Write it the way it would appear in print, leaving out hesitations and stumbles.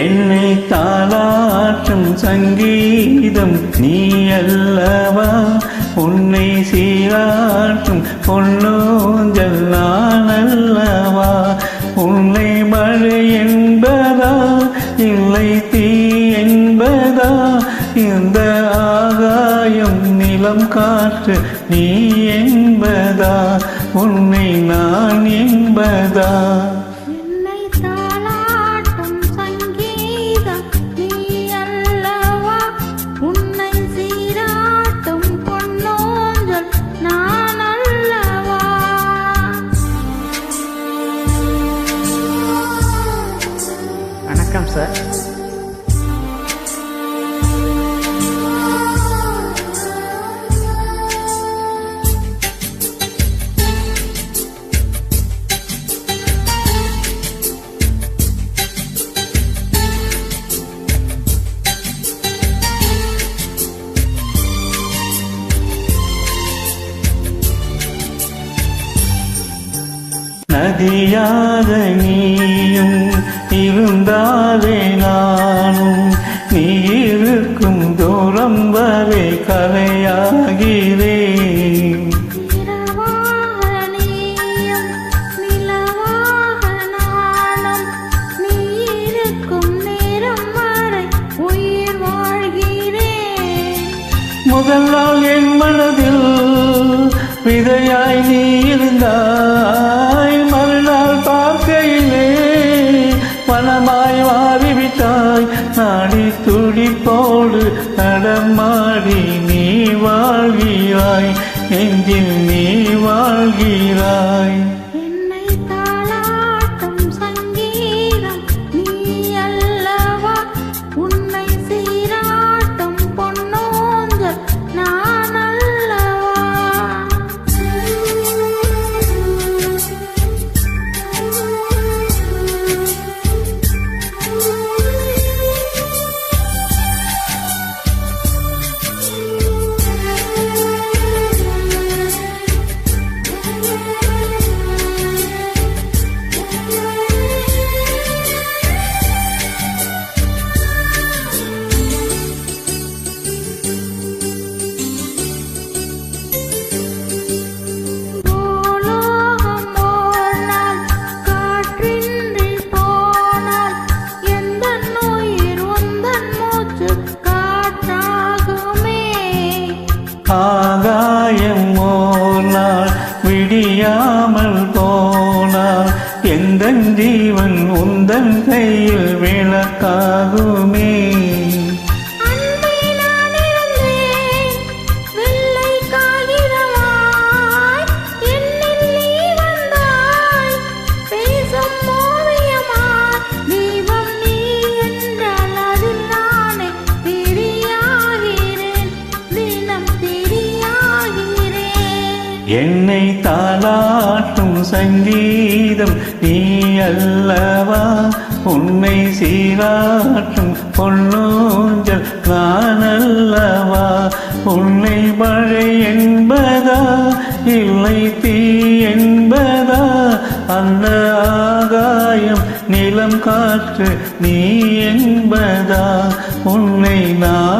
என்னை தாளாற்றும் சங்கீதம் நீ அல்லவா, உன்னை சீராற்றும் பொன்னூஞ்சல் நான் அல்லவா. உன்னை மழை என்பதா இல்லை தீ என்பதா, இந்த ஆகாயம் நிலம் காற்று நீ என்பதா, உன்னை நான் என்பதா. வணக்கம் சார். நதியாக நீயும் இருந்தாலே நானும், நீ இருக்கும் தூரம் வரை கலையாகிறேன். முதல் நாள் என் மனதில் விதையாய் நீ இருந்தாய், மறுநாள் பார்க்கையிலே மனமாய் மாறிவிட்டாய். நாடி துடிப்போடு நடமாடி நீ வாழ்கிறாய், நெஞ்சில் நீ வாழ்கிறாய். ஆகாயம் ஓனாள் விடியாமல் போனாள், எந்தன் ஜீவன் உந்தன் கையில் விளக்காகுமே. என்னை தாளாட்டும் சங்கீதம் நீ அல்லவா, உன்னை சீராட்டும் பொன்னூஞ்சல் நான் அல்லவா. உன்னை மழை என்பதா இல்லை தீ என்பதா, அந்த ஆகாயம் நிலம் காற்று நீ என்பதா, உன்னை நான்